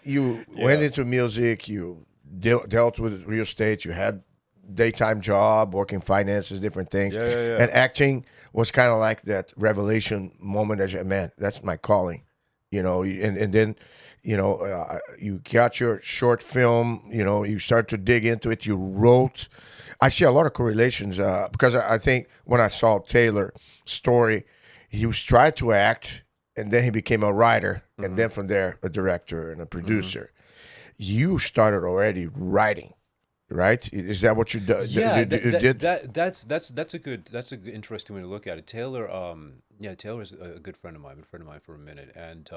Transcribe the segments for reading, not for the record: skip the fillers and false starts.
you went into music. You dealt with real estate. You had daytime job, working finances, different things, Yeah, yeah, yeah. and acting was kind of like that revelation moment. As man, that's my calling, and then you got your short film. You start to dig into it. You wrote. I see a lot of correlations because I think when I saw Taylor story, he was tried to act, and then he became a writer, and Mm-hmm. then from there a director and a Mm-hmm. producer. You started already writing, right? Is that what you Yeah, did? that's a good interesting way to look at it. Taylor, yeah, Taylor is a good friend of mine, been a friend of mine for a minute, and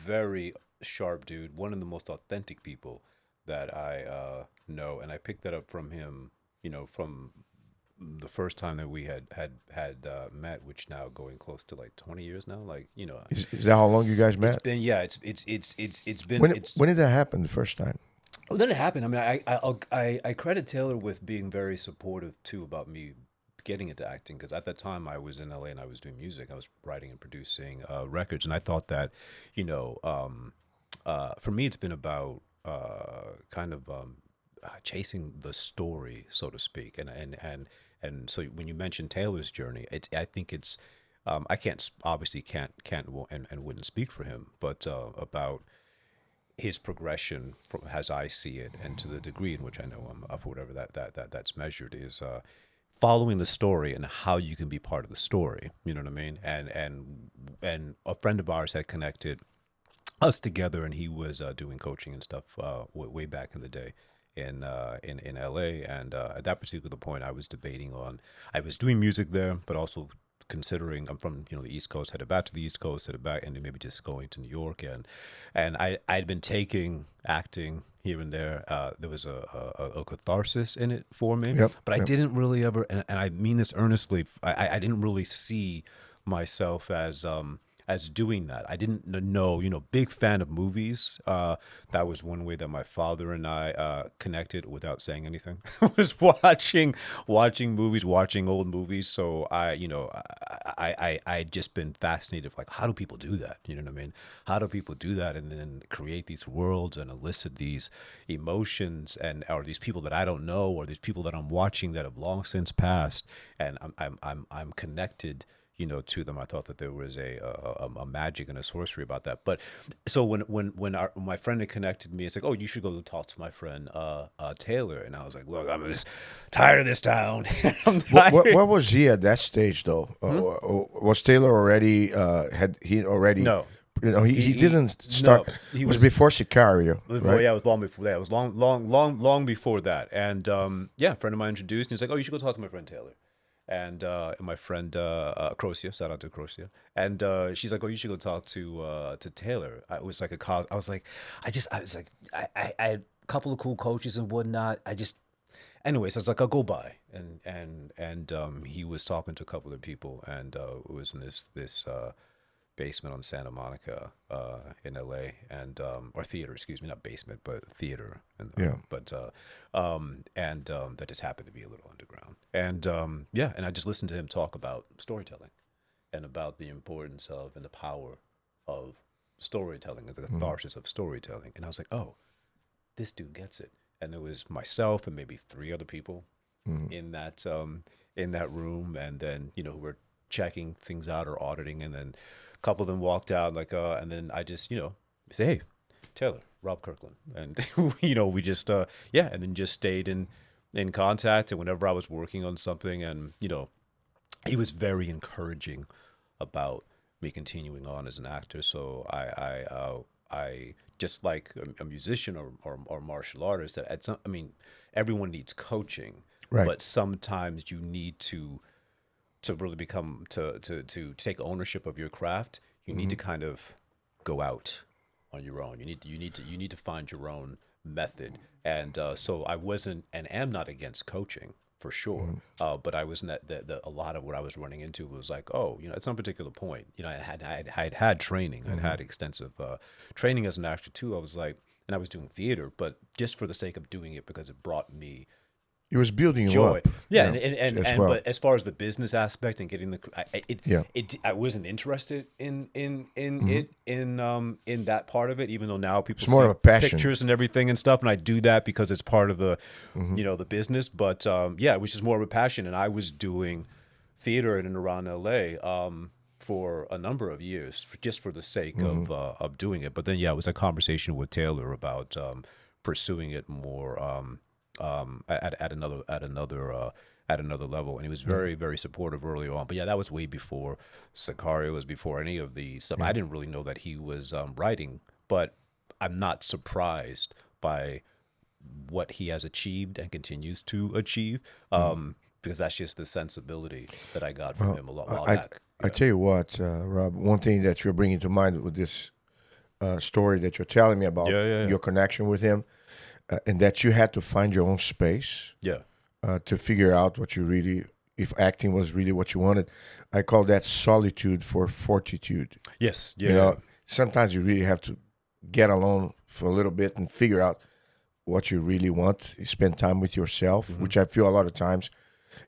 very sharp dude, one of the most authentic people that I know, and I picked that up from him, from the first time that we had met, which now going close to like 20 years now, like Is that how long you guys it's met? been, yeah, it's been When it's when did that happen the first time? well, then it happened. I mean, I credit Taylor with being very supportive too about me getting into acting, because at that time I was in LA and I was doing music. I was writing and producing records, and I thought that, for me, it's been about kind of chasing the story, so to speak. And so when you mention Taylor's journey, I think it's I obviously can't and wouldn't speak for him, but about his progression from as I see it, and to the degree in which I know him, of whatever that's measured, is following the story and how you can be part of the story. You know what I mean? And a friend of ours had connected us together, and he was doing coaching and stuff way back in the day in LA. And at that particular point, I was debating on, I was doing music there, but also considering I'm from the East Coast, headed back to the East Coast, headed back, and then maybe just going to New York, and I'd been taking acting here and there. There was a catharsis in it for me, Yep, but I yep. didn't really ever, and I mean this earnestly. I didn't really see myself as doing that. I didn't know, big fan of movies. That was one way that my father and I connected without saying anything. Was watching movies, watching old movies. So I just been fascinated with, like, how do people do that? You know what I mean? How do people do that and then create these worlds and elicit these emotions, and or these people that I don't know, or these people that I'm watching that have long since passed, and I'm connected, to them. I thought that there was a magic and a sorcery about that. But so when my friend had connected me, it's like, oh, you should go talk to my friend Taylor. And I was like, look, I'm just tired of this town. I'm What tired. was he at that stage though? Hmm? Was Taylor already had he already? No, He he didn't start. no, he It was was. before Sicario, Before, right? yeah, it was long before that. It was long before that. And yeah, a friend of mine introduced, and he's like, "Oh, you should go talk to my friend Taylor." And my friend Crocia, shout out to Crocia, and she's like, "Oh, you should go talk to Taylor." I was like I was like, I was like, I had a couple of cool coaches and whatnot. Anyways, I was like, I'll go by, and he was talking to a couple of people, and it was in this basement on Santa Monica in LA, and or theater, excuse me, not basement, but theater, and Yeah. that just happened to be a little underground, and yeah, and I just listened to him talk about storytelling and about the importance of and the power of storytelling and the Mm. catharsis of storytelling, and I was like, oh, this dude gets it. And it was myself and maybe three other people Mm. in that room, and then who were checking things out or auditing, and then a couple of them walked out, like and then I just say, hey, Taylor, Rob Kirkland, and we just yeah, and then just stayed in contact, and whenever I was working on something, and he was very encouraging about me continuing on as an actor. So I just like a musician or martial artist, that at some, I mean, everyone needs coaching, Right. but sometimes you need to really become to take ownership of your craft. You need Mm-hmm. to kind of go out on your own. You need to find your own method. And so I wasn't and am not against coaching for sure. Mm-hmm. But I was not a lot of what I was running into was like, oh, at some particular point, I had training. I'd Mm-hmm. had extensive training as an actor too. I was like, and I was doing theater, but just for the sake of doing it, because it brought me It was building you joy. up. Yeah, as well. but as far as the business aspect and getting the, Yeah. I wasn't interested Mm-hmm. in that part of it. Even though now people It's more of see a passion. pictures and everything and stuff, and I do that because it's part of the, Mm-hmm. the business. But yeah, it was just more of a passion, and I was doing theater in and around LA. For a number of years, just for the sake Mm-hmm. of doing it. But then, yeah, it was a conversation with Taylor about pursuing it more at another level, and he was Yeah. very very supportive early on. But yeah, that was way before Sicario, was before any of the stuff. Yeah. I didn't really know that he was writing, but I'm not surprised by what he has achieved and continues to achieve, Mm-hmm. because that's just the sensibility that I got from Well, him a while I back. I Yeah. tell you what, Rob. One thing that you're bringing to mind with this story that you're telling me about Yeah, yeah, yeah. your connection with him, and that you had to find your own space Yeah. to figure out what you really, if acting was really what you wanted. I call that solitude for fortitude. Yes. Yeah. You Yeah. know, sometimes you really have to get alone for a little bit and figure out what you really want. You spend time with yourself, Mm-hmm. which I feel a lot of times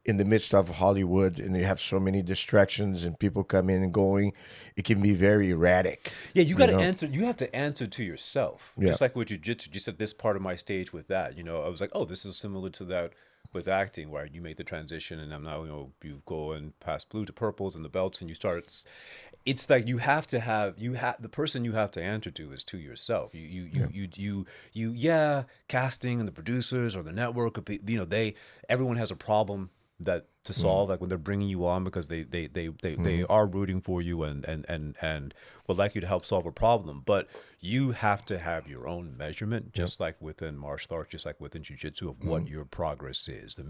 in the midst of Hollywood, and you have so many distractions and people come in and going, it can be very erratic. Yeah, you You got to know? answer. You have to answer to yourself, Yeah. just like with jujitsu. Just at this part of my stage with that, I was like, oh, this is similar to that with acting, where you make the transition, and I'm now, you go and pass blue to purples and the belts, and you start. It's like you have to have the person you have to answer to is to yourself. Yeah, casting and the producers or the network, they everyone has a problem that to Mm-hmm. solve, like when they're bringing you on, because they Mm-hmm. are rooting for you and would like you to help solve a problem, but you have to have your own measurement, Yep. just like within martial arts, just like within jiu-jitsu, of Mm-hmm. what your progress is, the